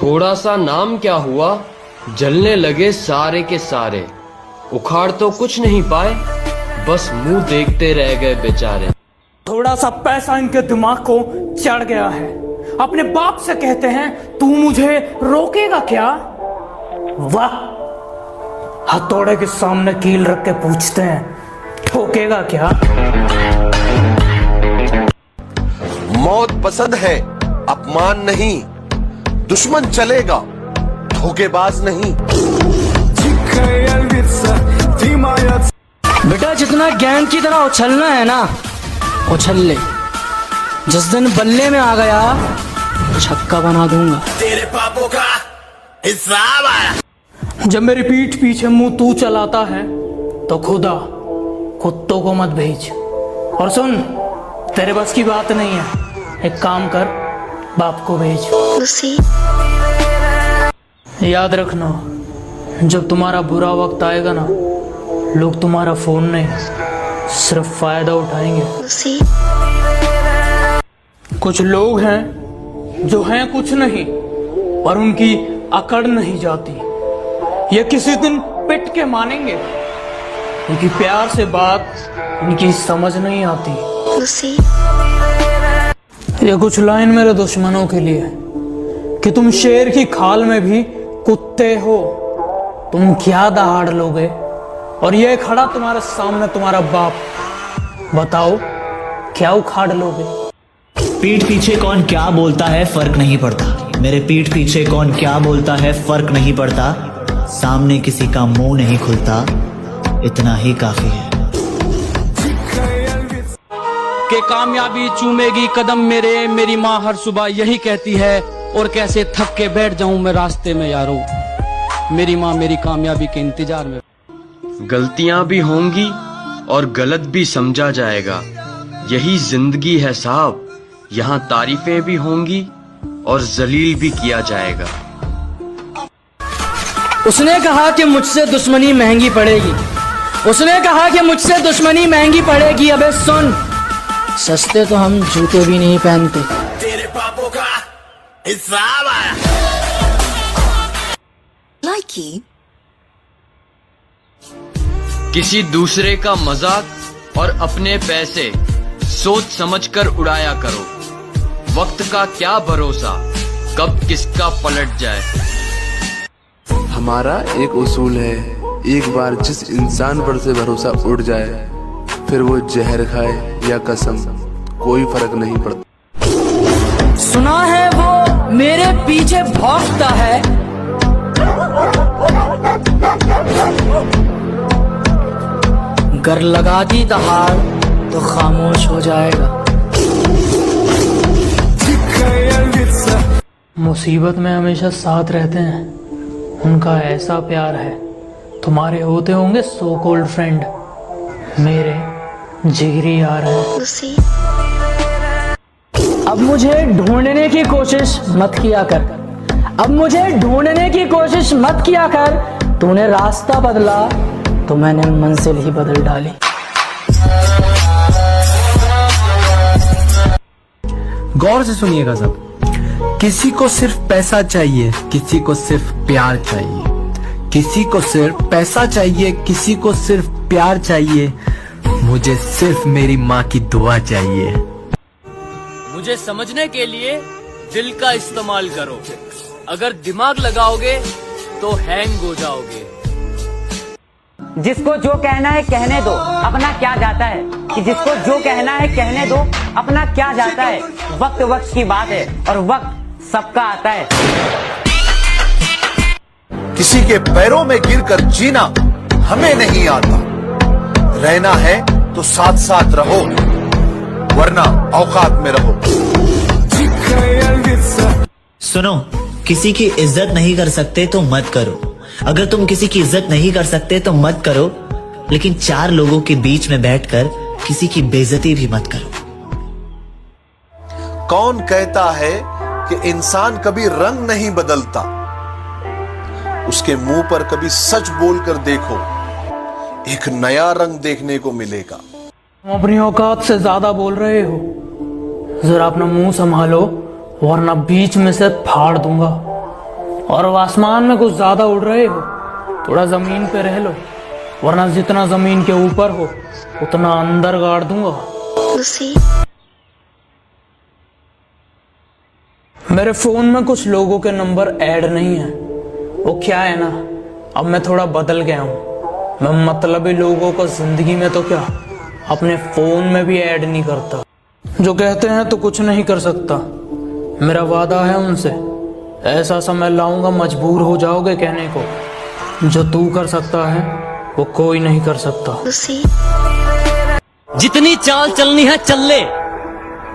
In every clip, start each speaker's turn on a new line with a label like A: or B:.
A: थोड़ा सा नाम क्या हुआ, जलने लगे सारे के सारे। उखाड़ तो कुछ नहीं पाए, बस मुंह देखते रह गए बेचारे।
B: थोड़ा सा पैसा इनके दिमाग को चढ़ गया है। अपने बाप से कहते हैं तू मुझे रोकेगा क्या? वाह, हथौड़े के सामने कील रख के पूछते हैं ठोकेगा क्या?
C: मौत पसंद है, अपमान नहीं। दुश्मन चलेगा, धोखेबाज नहीं।
D: बेटा जितना गेंद की तरह उछलना है ना, उछल ले। जिस दिन बल्ले में आ गया छक्का बना दूंगा।
C: तेरे पापों का हिसाब आया।
B: जब मेरी पीठ पीछे मुंह तू चलाता है तो खुदा कुत्तों को मत भेज। और सुन, तेरे बस की बात नहीं है, एक काम कर, बाप को भेज। याद रखना, जब तुम्हारा बुरा वक्त आएगा ना, लोग तुम्हारा फोन नहीं सिर्फ फायदा उठाएंगे। कुछ लोग हैं जो हैं कुछ नहीं, पर उनकी अकड़ नहीं जाती। ये किसी दिन पिट के मानेंगे, इनकी प्यार से बात इनकी समझ नहीं आती। ये कुछ लाइन मेरे दुश्मनों के लिए कि तुम शेर की खाल में भी कुत्ते हो। तुम क्या दहाड़ लोगे? और ये खड़ा तुम्हारे सामने तुम्हारा बाप, बताओ क्या उखाड़ लोगे?
E: पीठ पीछे कौन क्या बोलता है फर्क नहीं पड़ता। मेरे पीठ पीछे कौन क्या बोलता है फर्क नहीं पड़ता। सामने किसी का मुंह नहीं खुलता, इतना ही काफी है।
F: कि कामयाबी चूमेगी कदम मेरे, मेरी माँ हर सुबह यही कहती है। और कैसे थक के बैठ जाऊं मैं रास्ते में यारो, मेरी माँ मेरी कामयाबी के इंतजार में।
A: गलतियां भी होंगी और गलत भी समझा जाएगा, यही जिंदगी है साहब। यहाँ तारीफें भी होंगी और जलील भी किया जाएगा।
D: उसने कहा कि मुझसे दुश्मनी महंगी पड़ेगी। उसने कहा कि मुझसे दुश्मनी महंगी पड़ेगी। अबे सुन, सस्ते तो हम जूते भी नहीं पहनते।
C: तेरे पापों का हिसाब आया।
A: किसी दूसरे का मजाक और अपने पैसे सोच समझकर उड़ाया करो। वक्त का क्या भरोसा, कब किसका पलट जाए।
G: हमारा एक उसूल है, एक बार जिस इंसान पर से भरोसा उड़ जाए, फिर वो जहर खाए या कसम, कोई फर्क नहीं पड़ता।
D: सुना है वो मेरे पीछे भौंकता है, गर लगा दी दहाड़ तो खामोश हो जाएगा।
B: मुसीबत में हमेशा साथ रहते हैं, उनका ऐसा प्यार है। तुम्हारे होते होंगे सो कॉल्ड फ्रेंड, मेरे जिगरी यार हैं।
D: अब मुझे ढूंढने की कोशिश मत किया कर। अब मुझे ढूंढने की कोशिश मत किया कर। तूने रास्ता बदला तो मैंने मंजिल ही बदल डाली।
H: गौर से सुनिएगा सब। किसी को सिर्फ पैसा चाहिए, किसी को सिर्फ प्यार चाहिए। किसी को सिर्फ पैसा चाहिए, किसी को सिर्फ प्यार चाहिए। मुझे सिर्फ मेरी माँ की दुआ चाहिए।
A: मुझे समझने के लिए दिल का इस्तेमाल करो। अगर दिमाग लगाओगे तो हैंग हो जाओगे।
I: जिसको जो कहना है कहने दो, अपना क्या जाता है। कि जिसको जो कहना है कहने दो, अपना क्या जाता है। वक्त वक्त की बात है और वक्त सबका आता है।
C: किसी के पैरों में गिरकर जीना हमें नहीं आता। रहना है तो साथ साथ रहो, वरना औकात में रहो।
E: सुनो, किसी की इज्जत नहीं कर सकते तो मत करो। अगर तुम किसी की इज्जत नहीं कर सकते तो मत करो, लेकिन चार लोगों के बीच में बैठकर किसी की बेइज्जती भी मत करो।
C: कौन कहता है कि इंसान कभी रंग नहीं बदलता? उसके मुंह पर कभी सच बोलकर देखो, एक नया रंग देखने को मिलेगा।
B: तुम अपनी औकात से ज्यादा बोल रहे हो, जरा अपना मुंह संभालो वरना बीच में से फाड़ दूंगा। और अब आसमान में कुछ ज्यादा उड़ रहे हो, थोड़ा जमीन पे रह लो, वरना जितना जमीन के ऊपर हो उतना अंदर गाड़ दूंगा। मेरे फोन में कुछ लोगों के नंबर ऐड नहीं है। वो क्या है ना, अब मैं थोड़ा बदल गया हूँ। मैं मतलबी लोगों को जिंदगी में तो क्या, अपने फोन में भी ऐड नहीं करता। जो कहते हैं तो कुछ नहीं कर सकता। मेरा वादा है उनसे, ऐसा समय लाऊंगा मजबूर हो जाओगे कहने को, जो तू कर सकता है वो कोई नहीं कर सकता।
F: जितनी चाल चलनी है चल ले,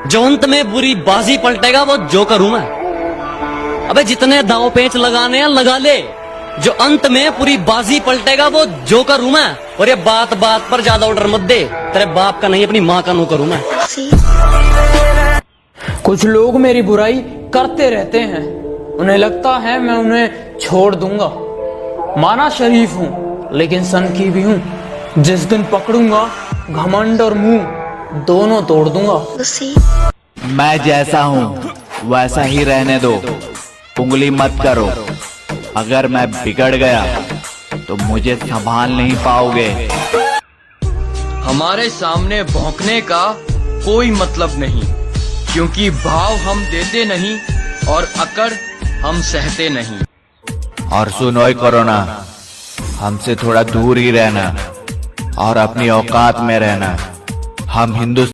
F: जो अंत में बुरी बाजी पलटेगा वो जोकर हूं मैं। अबे जितने दांव पेंच लगाने हैं लगा ले, जो अंत में पूरी बाजी पलटेगा वो जोकर हूं मैं। और ये बात बात पर ज्यादा ऑर्डर मत दे, तेरे बाप का नहीं अपनी माँ का नौकर हूं मैं।
B: कुछ लोग मेरी बुराई करते रहते हैं, उन्हें लगता है मैं उन्हें छोड़ दूंगा। माना शरीफ हूँ लेकिन सन की भी हूँ। जिस दिन पकड़ूंगा घमंड और मुंह दोनों तोड़ दूंगा।
J: मैं जैसा हूँ वैसा ही रहने दो, उंगली मत करो। अगर मैं बिगड़ गया तो मुझे संभाल नहीं पाओगे।
A: हमारे सामने भौंकने का कोई मतलब नहीं, क्योंकि भाव हम देते नहीं और अकड़ हम सहते नहीं।
J: और सुनो कोरोना, हमसे थोड़ा दूर ही रहना और अपनी औकात में रहना। हम हिंदुस्तान